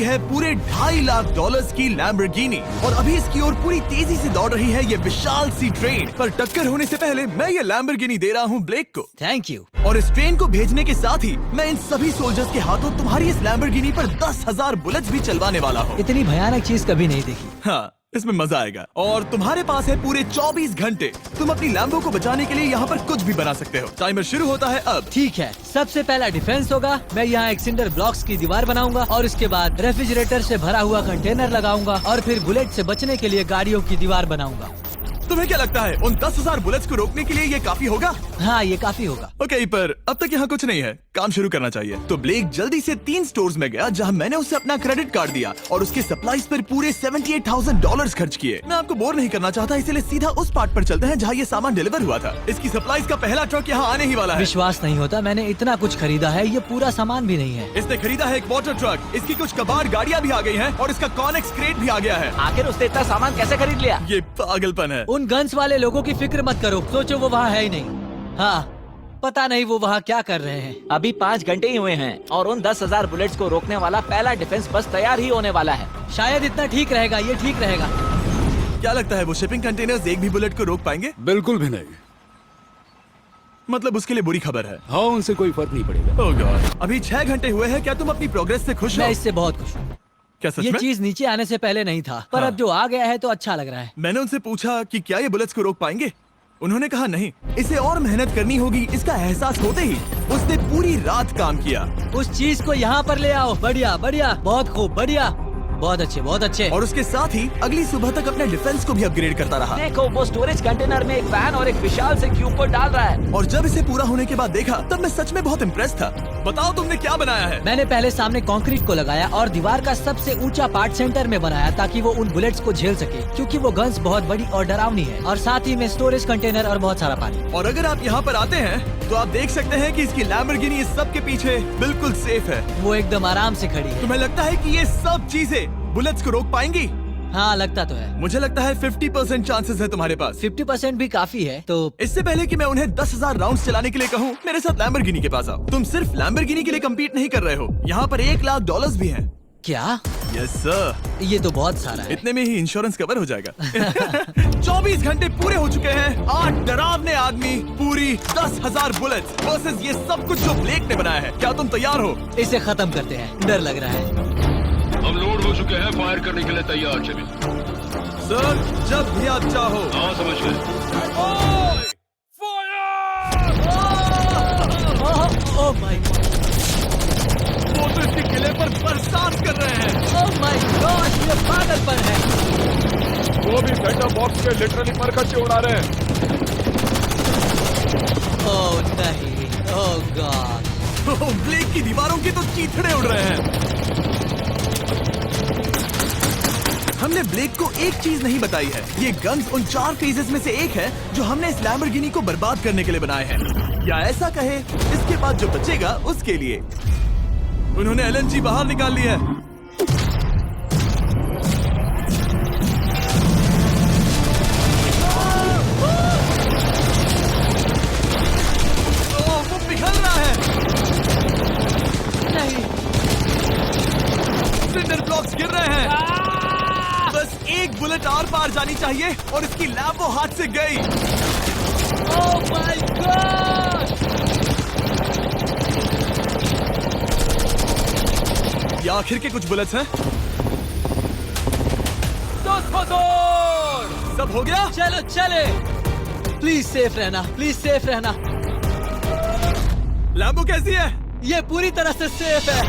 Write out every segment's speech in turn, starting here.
है पूरे $2.5 लाख की लैम्बोर्गिनी और अभी इसकी ओर पूरी तेजी से दौड़ रही है ये विशाल सी ट्रेन। पर टक्कर होने से पहले मैं ये लैम्बोर्गिनी दे रहा हूँ ब्लेक को। Thank you. और इस ट्रेन को भेजने के साथ ही मैं इन सभी सोल्जर्स के हाथों तुम्हारी इस लैम्बोर्गिनी पर 10,000 बुलेट्स भी चलवाने वाला हूँ। इतनी भयानक चीज कभी नहीं देखी। हाँ, इसमें मजा आएगा। और तुम्हारे पास है पूरे 24 घंटे। तुम अपनी लैम्बो को बचाने के लिए यहाँ पर कुछ भी बना सकते हो। टाइमर शुरू होता है अब। ठीक है, सबसे पहला डिफेंस होगा। मैं यहाँ एक सिंडर ब्लॉक्स की दीवार बनाऊंगा और उसके बाद रेफ्रिजरेटर से भरा हुआ कंटेनर लगाऊंगा और फिर बुलेट से बचने के लिए गाड़ियों की दीवार बनाऊंगा। तुम्हें क्या लगता है उन 10,000 बुलेट्स को रोकने के लिए ये काफी होगा? हाँ, ये काफी होगा। ओके, पर अब तक यहाँ कुछ नहीं है, काम शुरू करना चाहिए। तो ब्लेक जल्दी से 3 स्टोर्स में गया जहाँ मैंने उसे अपना क्रेडिट कार्ड दिया और उसके सप्लाईज पर पूरे $78,000 खर्च किए। मैं आपको बोर नहीं करना चाहता, इसलिए सीधा उस पार्ट पर चलते हैं जहाँ ये सामान डिलीवर हुआ था। इसकी सप्लाईज का पहला ट्रक यहाँ आने ही वाला है। विश्वास नहीं होता, मैंने इतना कुछ खरीदा है, ये पूरा सामान भी नहीं है। इसने खरीदा है एक वाटर ट्रक, इसकी कुछ कबाड़ गाड़ियाँ भी आ गई है और इसका कॉनेक्स क्रेट भी आ गया है। आखिर उसने इतना सामान कैसे खरीद लिया? ये पागलपन है। उन गन्स वाले लोगों की फिक्र मत करो, सोचो वो वहाँ है ही नहीं। हाँ, पता नहीं वो वहाँ क्या कर रहे हैं। अभी 5 घंटे ही हुए हैं और उन 10,000 बुलेट्स को रोकने वाला पहला डिफेंस बस तैयार ही होने वाला है। शायद इतना ठीक रहेगा, ये ठीक रहेगा। क्या लगता है वो शिपिंग कंटेनर्स एक भी बुलेट को रोक पाएंगे? बिल्कुल भी नहीं। मतलब उसके लिए बुरी खबर है। हाँ, उनसे कोई फर्क नहीं पड़ेगा। ओह गॉड, अभी 6 घंटे हुए हैं। क्या तुम अपनी प्रोग्रेस से खुश हो? मैं इससे बहुत खुश हूँ। क्या सच ये में? चीज नीचे आने से पहले नहीं था, पर हाँ। अब जो आ गया है तो अच्छा लग रहा है। मैंने उनसे पूछा कि क्या ये बुलेट्स को रोक पाएंगे। उन्होंने कहा नहीं, इसे और मेहनत करनी होगी। इसका एहसास होते ही उसने पूरी रात काम किया। उस चीज को यहाँ पर ले आओ। बढ़िया बढ़िया, बहुत खूब, बढ़िया, बहुत अच्छे, बहुत अच्छे। और उसके साथ ही अगली सुबह तक अपने डिफेंस को भी अपग्रेड करता रहा। देखो, वो स्टोरेज कंटेनर में एक वैन और एक विशाल से क्यूब को डाल रहा है। और जब इसे पूरा होने के बाद देखा तब मैं सच में बहुत इम्प्रेस था। बताओ तुमने क्या बनाया है? मैंने पहले सामने कंक्रीट को लगाया और दीवार का सबसे ऊंचा पार्ट सेंटर में बनाया ताकि वो उन बुलेट्स को झेल सके, क्योंकि वो गन्स बहुत बड़ी और डरावनी है। और साथ ही में स्टोरेज कंटेनर और बहुत सारा पानी। और अगर आप यहाँ पर आते हैं तो आप देख सकते हैं कि इसकी लैम्बोर्गिनी इस सब के पीछे बिल्कुल सेफ है। वो एकदम आराम से खड़ी है। तुम्हें लगता है कि ये सब चीजें बुलेट्स को रोक पाएंगी? हाँ, लगता तो है। मुझे लगता है 50% चांसेस है तुम्हारे पास। 50% भी काफी है। तो इससे पहले कि मैं उन्हें 10,000 राउंड्स चलाने के लिए कहूँ, मेरे साथ लैम्बोर्गिनी के पास आओ। तुम सिर्फ लैम्बोर्गिनी के लिए कम्पीट नहीं कर रहे हो, यहाँ पर $1,00,000 भी हैं। क्या? Yes sir. ये तो बहुत सारा है। इतने में ही इंश्योरेंस कवर हो जाएगा। 24 घंटे पूरे हो चुके हैं। 8 डरावने आदमी, पूरी 10,000 बुलेट्स वर्सेस ये सब कुछ जो ब्लेक ने बनाया है। क्या तुम तैयार हो? इसे खत्म करते हैं, डर लग रहा है। हम लोड हो चुके हैं, फायर करने के लिए तैयार। चलिए सर, जब भी आप चाहो। हाँ, समझ गए। ओह माय गॉड, वो तो इसके किले पर बरसात कर रहे हैं। ओह माय गॉड, ये पागलपन है। वो भी सेटअप बॉक्स के लिटरली पर कच्चे उड़ा रहे हैं। ओह नहीं, ओह गॉड। ओह, ब्लेक की दीवारों की तो चीथड़े उड़ रहे हैं। हमने ब्लेक को एक चीज नहीं बताई है, ये गन्स उन 4 फेजेस में से एक है जो हमने इस लैम्बोर्गिनी को बर्बाद करने के लिए बनाए हैं। या ऐसा कहे, इसके बाद जो बचेगा उसके लिए। उन्होंने LNG बाहर निकाल ली है। ओह, वो पिघल रहा है। नहीं, सिंडर ब्लॉक्स गिर रहे हैं। बस एक बुलेट आर पार जानी चाहिए और इसकी लैम्बो हाथ से गई। Oh my God. ये आखिर के कुछ बुलेट्स हैं। सब हो गया? चलो चले। प्लीज सेफ रहना, प्लीज सेफ रहना। लैम्बो कैसी है? ये पूरी तरह से सेफ है।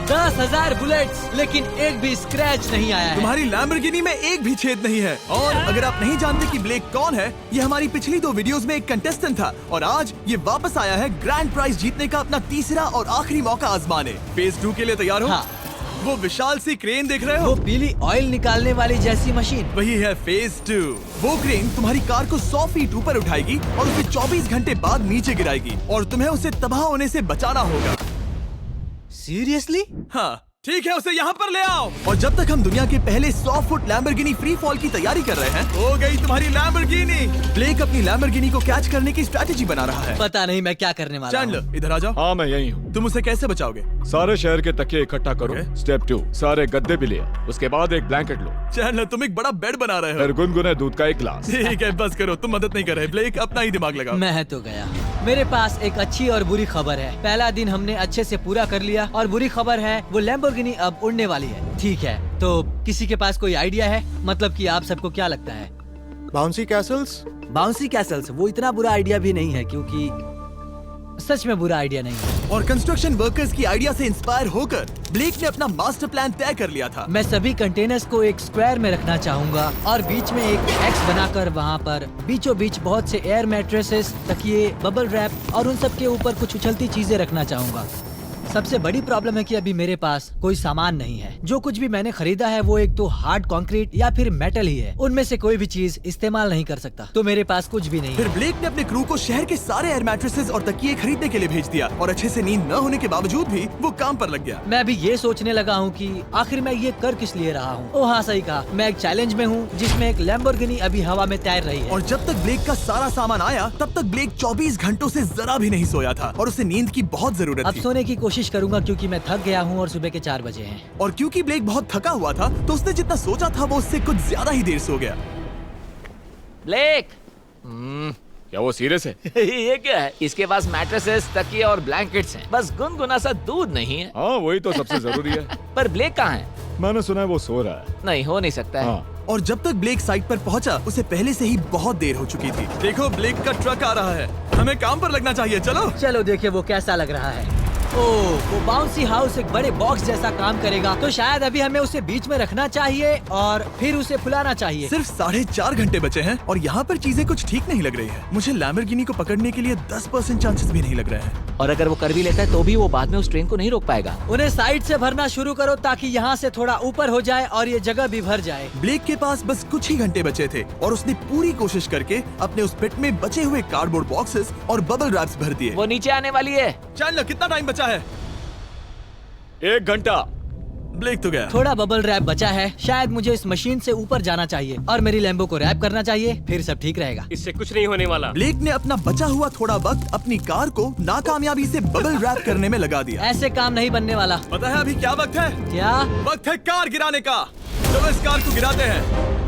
10,000 बुलेट्स, लेकिन एक भी स्क्रैच नहीं आया है। तुम्हारी लैम्बोर्गिनी में एक भी छेद नहीं है। और अगर आप नहीं जानते कि ब्लेक कौन है, ये हमारी पिछली 2 वीडियोस में एक कंटेस्टेंट था और आज ये वापस आया है ग्रैंड प्राइज जीतने का अपना तीसरा और आखिरी मौका आजमाने। फेज 2 के लिए तैयार हो? हाँ। वो विशाल सी क्रेन देख रहे वो हो? पीली ऑयल निकालने वाली जैसी मशीन। वही है फेज 2। वो क्रेन तुम्हारी कार को 100 फीट ऊपर उठाएगी और उसे 24 घंटे बाद नीचे गिराएगी और तुम्हें उसे तबाह होने से बचाना होगा। सीरियसली? हाँ, ठीक है, उसे यहाँ पर ले आओ। और जब तक हम दुनिया के पहले 100 फुट लैम्बोर्गिनी फ्री फॉल की तैयारी कर रहे हैं, हो गई तुम्हारी लैम्बोर्गिनी। ब्लेक अपनी लैम्बोर्गिनी को कैच करने की स्ट्रैटेजी बना रहा है। पता नहीं मैं क्या करने वाला हूँ। चैंडलर, इधर आ जाओ। हाँ मैं यही हूँ। तुम उसे कैसे बचाओगे? सारे शहर के तकिए इकट्ठा करो। Okay. स्टेप 2, सारे गद्दे भी ले आओ। उसके बाद एक ब्लैंकेट लो। चैंडलर, तुम एक बड़ा बेड बना रहे हो। फिर गुनगुने दूध का एक गिलास। ठीक है, बस करो, तुम मदद नहीं कर रहे। ब्लेक, अपना ही दिमाग लगाओ। मैं तो गया। मेरे पास एक अच्छी और बुरी खबर है। पहला दिन हमने अच्छे से पूरा कर लिया और बुरी खबर है वो लैम्बोर्गिनी अब उड़ने वाली है। ठीक है, तो किसी के पास कोई आइडिया है? मतलब कि आप सबको क्या लगता है? Bouncy Castle's? बाउंसी कैसल्स वो इतना बुरा आइडिया भी नहीं है, क्योंकि सच में बुरा आइडिया नहीं है। और कंस्ट्रक्शन वर्कर्स की आइडिया से इंस्पायर होकर ब्लेक ने अपना मास्टर प्लान तय कर लिया था। मैं सभी कंटेनर्स को एक स्क्वायर में रखना चाहूंगा और बीच में एक एक्स बनाकर वहाँ पर बीचों बीच बहुत से एयर मैट्रेसेस, तकिए, बबल रैप और उन सब के ऊपर कुछ उछलती चीजें रखना चाहूंगा। सबसे बड़ी प्रॉब्लम है कि अभी मेरे पास कोई सामान नहीं है। जो कुछ भी मैंने खरीदा है वो एक तो हार्ड कंक्रीट या फिर मेटल ही है। उनमें से कोई भी चीज इस्तेमाल नहीं कर सकता, तो मेरे पास कुछ भी नहीं फिर है। ब्लेक ने अपने क्रू को शहर के सारे एयर मैट्रेसेस और तकिए खरीदने के लिए भेज दिया और अच्छे से नींद न होने के बावजूद भी वो काम पर लग गया। मैं अभी ये सोचने लगा हूँ कि आखिर मैं ये कर किस लिए रहा हूँ। ओह हाँ, सही कहा। मैं एक चैलेंज में हूँ जिसमें एक लैम्बोर्गिनी अभी हवा में तैर रही है। और जब तक ब्लेक का सारा सामान आया तब तक ब्लेक 24 घंटों से जरा भी नहीं सोया था और उसे नींद की बहुत जरूरत अब थी। सोने की कोशिश करूंगा क्योंकि मैं थक गया हूँ और सुबह के 4 बजे हैं। और क्योंकि ब्लेक बहुत थका हुआ था तो उसने जितना सोचा था वो उससे कुछ ज्यादा ही देर सो गया। ब्लेक क्या वो सीरियस है? ये क्या है? इसके पास मैट्रेसेस, तकिए और ब्लैंकेट्स हैं। बस गुनगुना सा दूध नहीं है। हाँ वही तो सबसे जरूरी है। पर ब्लेक कहाँ है? मैंने सुना है वो सो रहा है। नहीं, हो नहीं सकता है। हाँ और जब तक ब्लेक साइट पर पहुंचा उसे पहले से ही बहुत देर हो चुकी थी। देखो, ब्लेक का ट्रक आ रहा है, हमें काम पर लगना चाहिए। चलो चलो देखिए वो कैसा लग रहा है। ओह, वो बाउंसी हाउस एक बड़े बॉक्स जैसा काम करेगा, तो शायद अभी हमें उसे बीच में रखना चाहिए और फिर उसे फुलाना चाहिए। सिर्फ 4.5 घंटे बचे हैं और यहाँ पर चीजें कुछ ठीक नहीं लग रही है। मुझे लैम्बोर्गिनी को पकड़ने के लिए 10% चांसेस भी नहीं लग रहे हैं। और अगर वो कर भी लेता है तो भी वो बाद में उस ट्रेन को नहीं रोक पाएगा। उन्हें साइड से भरना शुरू करो ताकि यहाँ से थोड़ा ऊपर हो जाए और ये जगह भी भर जाए। ब्लेक के पास बस कुछ ही घंटे बचे थे और उसने पूरी कोशिश करके अपने उस पिट में बचे हुए कार्डबोर्ड बॉक्सेस और बबल रैप्स भर दिए। वो नीचे आने वाली है। चैंडलर, कितना टाइम बचा है? 1 घंटा। ब्लेक तो गया। थोड़ा बबल रैप बचा है। शायद मुझे इस मशीन से ऊपर जाना चाहिए और मेरी लैम्बो को रैप करना चाहिए, फिर सब ठीक रहेगा। इससे कुछ नहीं होने वाला। ब्लेक ने अपना बचा हुआ थोड़ा वक्त अपनी कार को नाकामयाबी से बबल रैप करने में लगा दिया। ऐसे काम नहीं बनने वाला। पता है अभी क्या वक्त है? क्या? वक्त है कार गिराने का। चलो इस कार को गिराते हैं।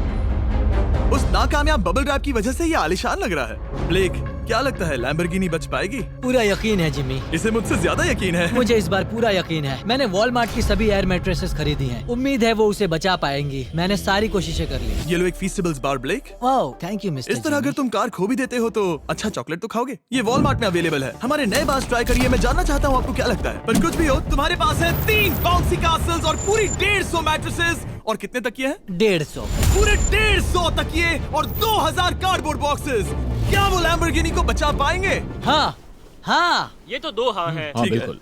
उस नाकामयाब बबल रैप की वजह से ये आलिशान लग रहा है। ब्लेक, क्या लगता है लैम्बोर्गिनी बच पाएगी? पूरा यकीन है जिमी। इसे मुझसे ज्यादा यकीन है। मुझे इस बार पूरा यकीन है। मैंने वॉलमार्ट की सभी एयर मैट्रेसेस खरीदी हैं। उम्मीद है वो उसे बचा पाएंगी। मैंने सारी कोशिशें कर ली। ये लो एक फीस्टेबल्स बार ब्लेक। Wow, thank you mister. इस तरह अगर तुम कार खो भी देते हो तो अच्छा चॉकलेट तो खाओगे। ये वॉलमार्ट में अवेलेबल है। हमारे नए बार्स ट्राई करिए। मैं जानना चाहता हूँ आपको क्या लगता है। पर कुछ भी हो, तुम्हारे पास है 3 बाउंसी कासल्स और पूरी 150 मैट्रेसेस और कितने तकिए हैं? 150। पूरे 150 तकिए और 2000 कार्डबोर्ड बॉक्सेस। क्या वो लैम्बोर्गिनी को बचा पाएंगे? हाँ हाँ। ये तो 2 हाँ है। हाँ ठीक है। बिल्कुल।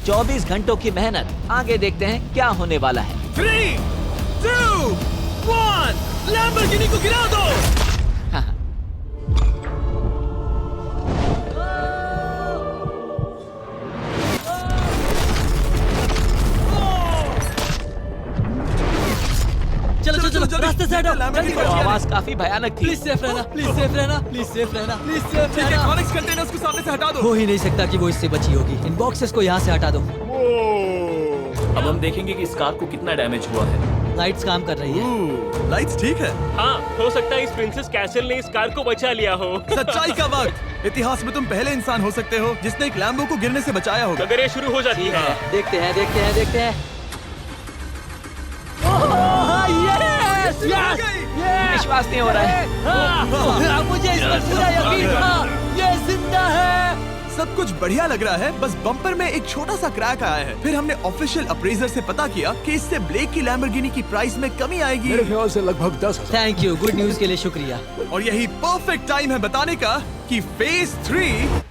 24 घंटों की मेहनत। आगे देखते हैं क्या होने वाला है। 3, 2, 1, लैम्बोर्गिनी को गिरा दो। चलो चलो चलो, रास्ते से हटो। जल्दी वो करो। आवाज काफी भयानक थी। प्लीज सेफ रहना, प्लीज सेफ रहना, प्लीज सेफ रहना, प्लीज सेफ ठीक है, रहना। कॉनिक्स कंटेनर्स को सामने से हटा दो। हो ही नहीं सकता कि वो इससे बची होगी। इन बॉक्सेस को यहाँ से हटा दो। अब हम देखेंगे कि इस कार को कितना डैमेज हुआ है। लाइट्स काम कर रही है। लाइट्स ठीक है। हाँ, हो सकता है इस प्रिंसेस कैसल ने इस कार को बचा लिया हो। सच्चाई का वक्त। इतिहास में तुम पहले इंसान हो सकते हो जिसने एक लैम्बो को गिरने से बचाया होगा। अगर ये शुरू हो जाती है। देखते हैं देखते हैं देखते हैं। ओह, यस, यस, यस। विश्वास नहीं हो रहा है। हाँ, मुझे इस पर पूरा यकीन था। ये जिंदा है। सब कुछ बढ़िया लग रहा है, बस बम्पर में एक छोटा सा क्रैक आया है। फिर हमने ऑफिशियल अप्रेजर से पता किया कि इससे ब्लेक की लैम्बोर्गिनी की प्राइस में कमी आएगी। मेरे ख्याल से लगभग 10,000। थैंक यू, गुड न्यूज के लिए शुक्रिया। और यही परफेक्ट टाइम है बताने का कि फेज 3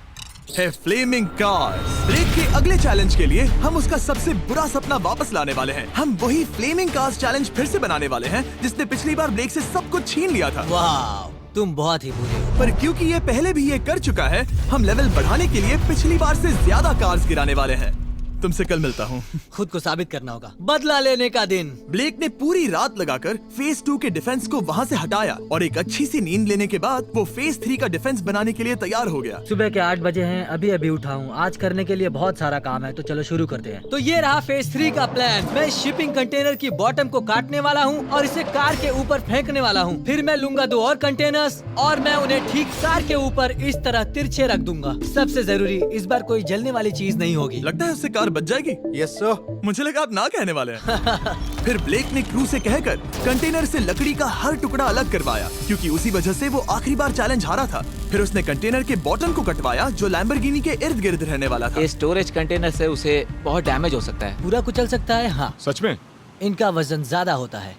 है फ्लेमिंग कार्स। ब्लेक के अगले चैलेंज के लिए हम उसका सबसे बुरा सपना वापस लाने वाले हैं। हम वही फ्लेमिंग कार्स चैलेंज फिर से बनाने वाले हैं जिसने पिछली बार ब्लेक से सब कुछ छीन लिया था। वाह, तुम बहुत ही बुरे हो। पर क्योंकि ये पहले भी ये कर चुका है, हम लेवल बढ़ाने के लिए पिछली बार से ज्यादा कार्स गिराने वाले हैं। तुमसे कल मिलता हूँ। खुद को साबित करना होगा। बदला लेने का दिन। ब्लेक ने पूरी रात लगाकर फेज 2 के डिफेंस को वहाँ से हटाया और एक अच्छी सी नींद लेने के बाद वो फेज 3 का डिफेंस बनाने के लिए तैयार हो गया। सुबह के 8 बजे हैं, अभी अभी उठा हूँ। आज करने के लिए बहुत सारा काम है, तो चलो शुरू करते हैं। तो ये रहा फेज 3 का प्लान। मैं शिपिंग कंटेनर की बॉटम को काटने वाला हूँ और इसे कार के ऊपर फेंकने वाला हूँ। फिर मैं लूंगा 2 और कंटेनर्स और मैं उन्हें ठीक कार के ऊपर इस तरह तिरछे रख दूंगा। सबसे जरूरी, इस बार कोई जलने वाली चीज नहीं होगी। लगता है उससे कार बच जाएगी। Yes sir. मुझे लगा आप ना कहने वाले हैं। फिर ब्लेक ने क्रू से कहकर कंटेनर से लकड़ी का हर टुकड़ा अलग करवाया, क्योंकि उसी वजह से वो आखिरी बार चैलेंज हारा था। फिर उसने कंटेनर के बॉटम को कटवाया जो लैम्बोर्गिनी के इर्द गिर्द रहने वाला था। इस स्टोरेज कंटेनर से उसे बहुत डैमेज हो सकता है। पूरा कुचल सकता है। हाँ, सच में? इनका वजन ज्यादा होता है।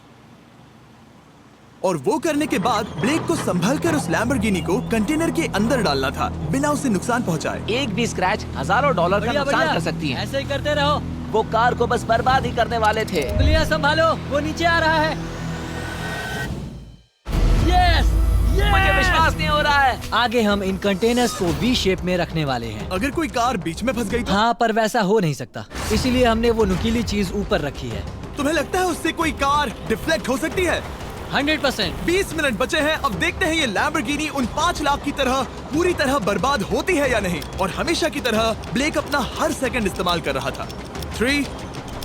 और वो करने के बाद ब्लेक को संभलकर उस लैम्बोर्गिनी को कंटेनर के अंदर डालना था बिना उसे नुकसान पहुंचाए। एक भी स्क्रैच हजारों डॉलर का बढ़िया, नुकसान बढ़िया। कर सकती है। ऐसे ही करते रहो। वो कार को बस बर्बाद ही करने वाले थे। उंगलियां संभालो, वो नीचे आ रहा है। यस, मुझे विश्वास नहीं हो रहा है। आगे हम इन कंटेनर्स को वी शेप में रखने वाले हैं। अगर कोई कार बीच में फंस गई तो? हाँ, पर वैसा हो नहीं सकता, इसीलिए हमने वो नुकीली चीज ऊपर रखी है। तुम्हें लगता है उससे कोई कार डिफ्लेक्ट हो सकती है? 100%। 20 मिनट बचे हैं। अब देखते हैं ये लैम्बोर्गिनी उन 5 लाख की तरह पूरी तरह बर्बाद होती है या नहीं। और हमेशा की तरह ब्लेक अपना हर सेकंड इस्तेमाल कर रहा था। 3,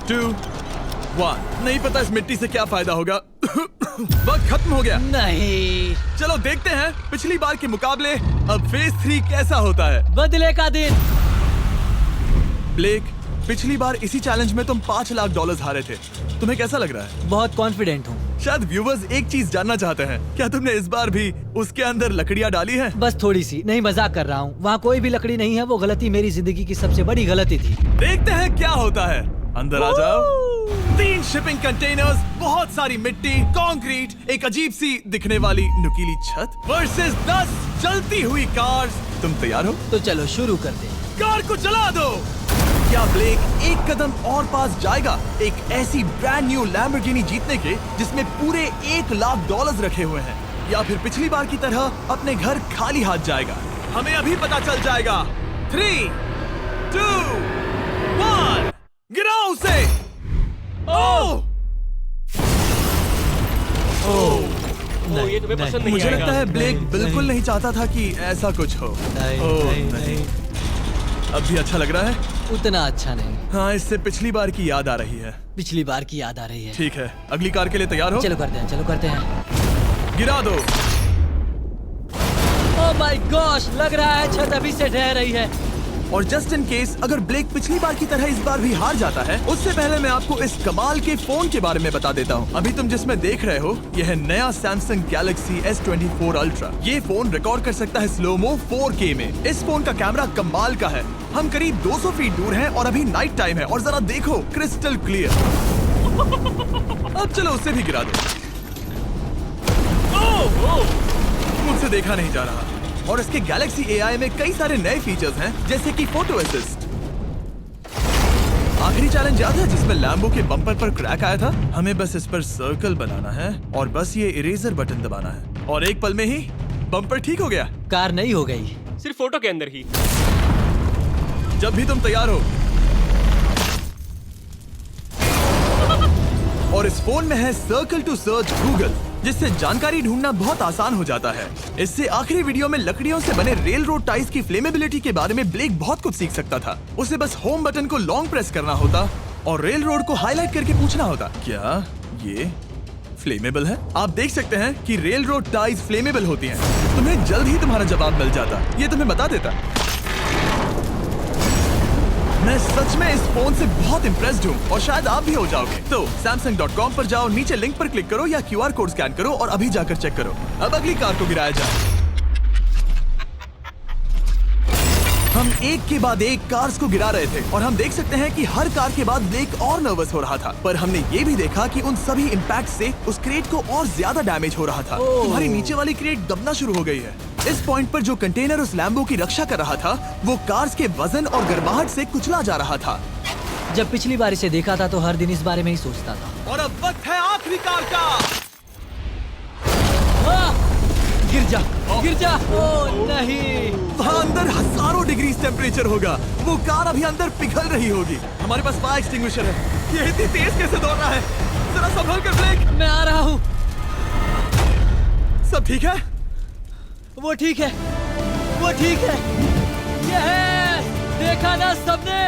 2, 1। नहीं पता इस मिट्टी से क्या फायदा होगा। वक्त खत्म हो गया। नहीं, चलो देखते हैं पिछली बार के मुकाबले अब फेज 3 कैसा होता है। बदले का दिन। ब्लेक, पिछली बार इसी चैलेंज में तुम $5 लाख हारे थे। तुम्हें कैसा लग रहा है? बहुत कॉन्फिडेंट हूँ। शायद व्यूवर्स एक चीज जानना चाहते हैं, क्या तुमने इस बार भी उसके अंदर लकड़ियाँ डाली हैं? बस थोड़ी सी, नहीं मजाक कर रहा हूँ। वहाँ कोई भी लकड़ी नहीं है। वो गलती मेरी जिंदगी की सबसे बड़ी गलती थी। देखते हैं क्या होता है। अंदर आ जाओ। 3 शिपिंग कंटेनर्स, बहुत सारी मिट्टी, कंक्रीट, एक अजीब सी दिखने वाली नुकीली छत वर्सेस 10 चलती हुई कार्स। तुम तैयार हो? तो चलो शुरू करते हैं। कार को चला दो। क्या ब्लेक एक कदम और पास जाएगा एक ऐसी ब्रांड न्यू लैम्बोर्गिनी जीतने के जिसमें पूरे $1 लाख रखे हुए हैं, या फिर पिछली बार की तरह अपने घर खाली हाथ जाएगा? हमें अभी पता चल जाएगा। 3, 2, 1, गिराओ उसे। ओह! ओ, ये तुम्हें पसंद नहीं मुझे आएगा। लगता है ब्लेक बिल्कुल नहीं चाहता था कि ऐसा कुछ हो। ओह, नहीं। अब भी अच्छा लग रहा है? उतना अच्छा नहीं। हाँ, इससे पिछली बार की याद आ रही है। पिछली बार की याद आ रही है। ठीक है, अगली कार के लिए तैयार हो? चलो करते हैं, चलो करते हैं। गिरा दो। ओह माय गॉश, लग रहा है छत अभी से ढह रही है। और जस्ट इन केस अगर ब्लेक पिछली बार की तरह इस बार भी हार जाता है, उससे पहले मैं आपको इस कमाल के फोन के बारे में बता देता हूँ। अभी तुम जिसमें देख रहे हो, यह है नया सैमसंग गैलेक्सी S24 अल्ट्रा। ये फोन रिकॉर्ड कर सकता है स्लोमो 4K में। इस फोन का कैमरा कमाल का है। हम करीब 200 फीट दूर हैं और अभी नाइट टाइम है और जरा देखो, क्रिस्टल क्लियर। अब चलो उसे भी गिरा दो। मुझसे देखा नहीं जा रहा। और इसके गैलेक्सी AI में कई सारे नए फीचर्स हैं, जैसे कि फोटो असिस्ट। आखिरी चैलेंज याद है जिसमें लैम्बो के बम्पर पर क्रैक आया था? हमें बस इस पर सर्कल बनाना है और बस ये इरेजर बटन दबाना है और एक पल में ही बम्पर ठीक हो गया। कार नहीं हो गई। सिर्फ फोटो के अंदर ही। जब भी तुम तैयार हो। और इस फोन में है सर्कल टू सर्च गूगल, जिससे जानकारी ढूंढना बहुत आसान हो जाता है। इससे आखिरी वीडियो में लकड़ियों से बने रेल रोड टाइज की फ्लेमेबिलिटी के बारे में ब्लेक बहुत कुछ सीख सकता था। उसे बस होम बटन को लॉन्ग प्रेस करना होता और रेल रोड को हाईलाइट करके पूछना होता, क्या ये फ्लेमेबल है? आप देख सकते हैं कि रेल रोड टाइज फ्लेमेबल होती हैं। तुम्हें जल्द ही तुम्हारा जवाब मिल जाता। ये तुम्हें बता देता। मैं सच में इस फोन से बहुत इम्प्रेस्ड हूँ और शायद आप भी हो जाओगे। तो Samsung.com पर जाओ, नीचे लिंक पर क्लिक करो या QR कोड स्कैन करो और अभी जाकर चेक करो। अब अगली कार को गिराया जाए। हम एक के बाद एक कार्स को गिरा रहे थे और हम देख सकते हैं कि हर कार के बाद ब्लेक और नर्वस हो रहा था, पर हमने ये भी देखा कि उन सभी इम्पैक्ट से उस क्रेट को और ज्यादा डैमेज हो रहा था। तुम्हारी नीचे वाली क्रेट दबना शुरू हो गई है। इस पॉइंट पर जो कंटेनर उस लैम्बो की रक्षा कर रहा था, वो कार्स के वजन और गर्माहट से कुचला जा रहा था। जब पिछली बार इसे देखा था तो हर दिन इस बारे में ही सोचता था। और अब वक्त है आखिरी कार का। गिर जा। ओ नहीं। वहाँ अंदर हजारों डिग्री टेम्परेचर होगा। वो कार अभी अंदर पिघल रही होगी। हमारे पास फायर एक्सटिंग्विशर है। ये इतनी तेज कैसे दौड़ रहा है? जरा संभल कर ब्लेक। मैं आ रहा हूँ। सब ठीक है? वो ठीक है, वो ठीक है। ये है, देखा ना सबने।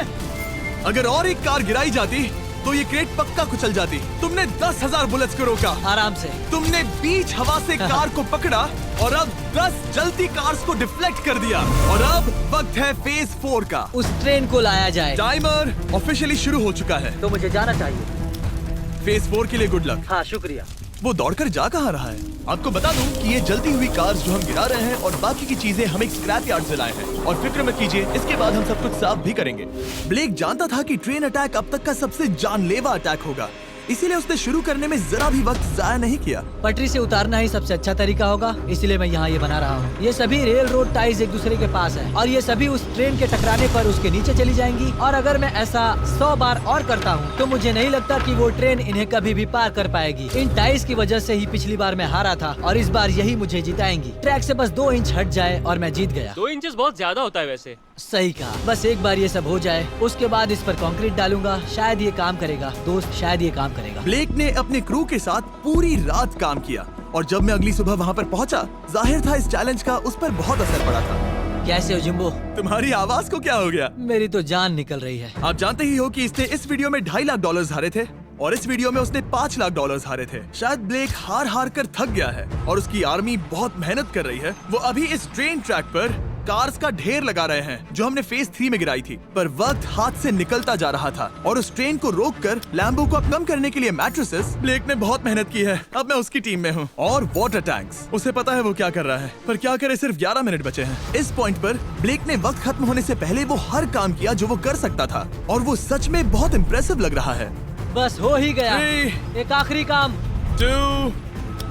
अगर और एक कार गिराई जाती तो ये क्रेट पक्का कुचल जाती। तुमने 10,000 बुलेट्स को रोका। आराम से। तुमने बीच हवा से कार को पकड़ा और अब 10 जलती कार्स को डिफ्लेक्ट कर दिया। और अब वक्त है फेज 4 का। उस ट्रेन को लाया जाए। टाइमर ऑफिशियली शुरू हो चुका है। तो मुझे जाना चाहिए। फेज 4 के लिए गुड लक। हाँ, शुक्रिया। वो दौड़कर जा कहाँ रहा है? आपको बता दूं कि ये जलती हुई कार्स जो हम गिरा रहे हैं और बाकी की चीजें हम एक स्क्रैप यार्ड से लाए हैं। और फिक्र मत कीजिए, इसके बाद हम सब कुछ साफ भी करेंगे। ब्लेक जानता था कि ट्रेन अटैक अब तक का सबसे जानलेवा अटैक होगा, इसीलिए उसने शुरू करने में जरा भी वक्त जाया नहीं किया। पटरी से उतारना ही सबसे अच्छा तरीका होगा, इसलिए मैं यहाँ ये बना रहा हूँ। ये सभी रेल रोड टाइज एक दूसरे के पास है और ये सभी उस ट्रेन के टकराने पर उसके नीचे चली जाएंगी। और अगर मैं ऐसा 100 बार और करता हूँ तो मुझे नहीं लगता कि वो ट्रेन इन्हें कभी भी पार कर पाएगी। इन टाइज की वजह से ही पिछली बार मैं हारा था और इस बार यही मुझे जिताएंगी। ट्रैक से बस 2 इंच हट जाए और मैं जीत गया। 2 इंचेस बहुत ज्यादा होता है वैसे। सही कहा। बस एक बार ये सब हो जाए, उसके बाद इस पर कंक्रीट डालूंगा। शायद ये काम करेगा दोस्त, शायद ये काम करेगा। ब्लेक ने अपने क्रू के साथ पूरी रात काम किया और जब मैं अगली सुबह वहाँ पर पहुँचा, जाहिर था इस चैलेंज का उस पर बहुत असर पड़ा था। कैसे हो जिम्बो? तुम्हारी आवाज को क्या हो गया? मेरी तो जान निकल रही है। आप जानते ही हो कि इसने इस वीडियो में $2.5 लाख हारे थे और इस वीडियो में उसने $5 लाख हारे थे। शायद ब्लेक हार हार कर थक गया है और उसकी आर्मी बहुत मेहनत कर रही है। वो अभी इस ट्रेन ट्रैक पर कार्स का ढेर लगा रहे हैं जो हमने फेज 3 में गिराई थी। पर वक्त हाथ से निकलता जा रहा था और उस ट्रेन को रोककर लैम्बो को कम करने के लिए मैट्रेसेस ब्लेक ने बहुत मेहनत की है। अब मैं उसकी टीम में हूँ। और वाटर टैंक्स, उसे पता है वो क्या कर रहा है, पर क्या करे, सिर्फ 11 मिनट बचे हैं। इस पॉइंट पर ब्लेक ने वक्त खत्म होने से पहले वो हर काम किया जो वो कर सकता था और वो सच में बहुत इम्प्रेसिव लग रहा है। बस हो ही गया। 3, एक आखिरी काम। 2,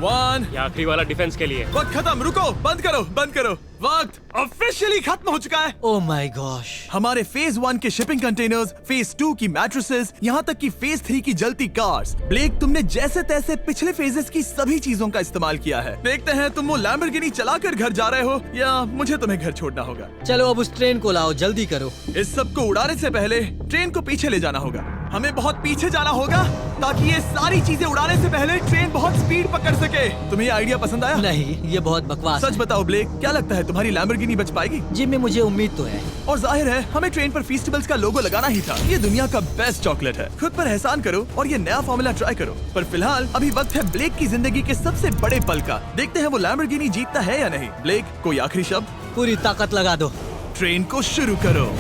1। ये आखिरी वाला डिफेंस के लिए। वक्त खत्म। रुको, बंद करो, बंद करो। वक्त ऑफिशियली खत्म हो चुका है। Oh my gosh. हमारे फेज 1 के शिपिंग कंटेनर्स, फेज 2 की मैट्रेसेस, यहाँ तक कि फेज 3 की जलती कार्स। ब्लेक, तुमने जैसे तैसे पिछले फेजेस की सभी चीजों का इस्तेमाल किया है। देखते हैं तुम वो लैम्बोर्गिनी चलाकर घर जा रहे हो या मुझे तुम्हें घर छोड़ना होगा। चलो अब उस ट्रेन को लाओ, जल्दी करो। इस सब को उड़ाने से पहले ट्रेन को पीछे ले जाना होगा। हमें बहुत पीछे जाना होगा ताकि ये सारी चीजें उड़ाने से पहले ट्रेन बहुत स्पीड पकड़ सके। तुम्हें ये आइडिया पसंद आया? नहीं, ये बहुत बकवास सच है। बताओ ब्लेक, क्या लगता है तुम्हारी लैम्बोर्गिनी बच पाएगी? जिम में मुझे उम्मीद तो है। और जाहिर है हमें ट्रेन पर फेस्टिवल्स का लोगो लगाना ही था। ये दुनिया का बेस्ट चॉकलेट है। खुद पर एहसान करो और ये नया फॉर्मूला ट्राई करो। पर फिलहाल अभी वक्त है ब्लेक की जिंदगी के सबसे बड़े पल का। देखते हैं वो लैम्बोर्गिनी जीतता है या नहीं। ब्लेक, कोई आखिरी शब्द? पूरी ताकत लगा दो। ट्रेन को शुरू करो।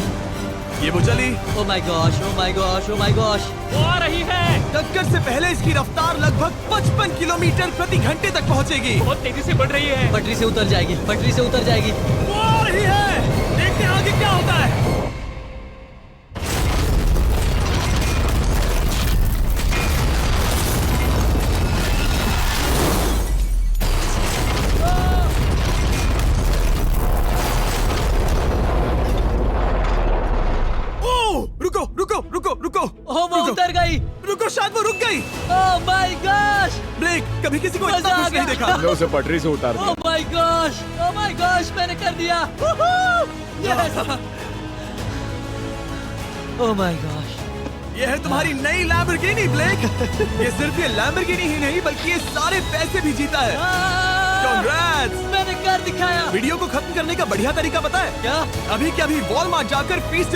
ये वो चली। Oh my gosh, oh my gosh, oh my gosh. वो आ रही है। टक्कर से पहले इसकी रफ्तार लगभग 55 किलोमीटर प्रति घंटे तक पहुंचेगी। बहुत तेजी से बढ़ रही है। पटरी से उतर जाएगी, पटरी से उतर जाएगी। वो आ रही है। देखते हैं आगे क्या होता है। रुको रुको रुको रुको। ओह, वो रुको। उतर गई। रुको, शायद वो रुक गई। Oh my gosh. ब्लेक, कभी किसी को मजा इतना आ खुश नहीं गया। देखा। हमने उसे पटरी से उतार दिया। Oh my gosh, oh my gosh, मैंने कर दिया। यस। Oh my gosh. ये है तुम्हारी नई लैम्बोर्गिनी ब्लेक। ये सिर्फ ये लैम्बोर्गिनी ही नहीं बल्कि ये सारे पैसे भी जीता है। Congrats! मैंने कर दिखाया। वीडियो को खत्म करने का बढ़िया तरीका पता है क्या? अभी के अभी वॉलमार्ट जाकर फीस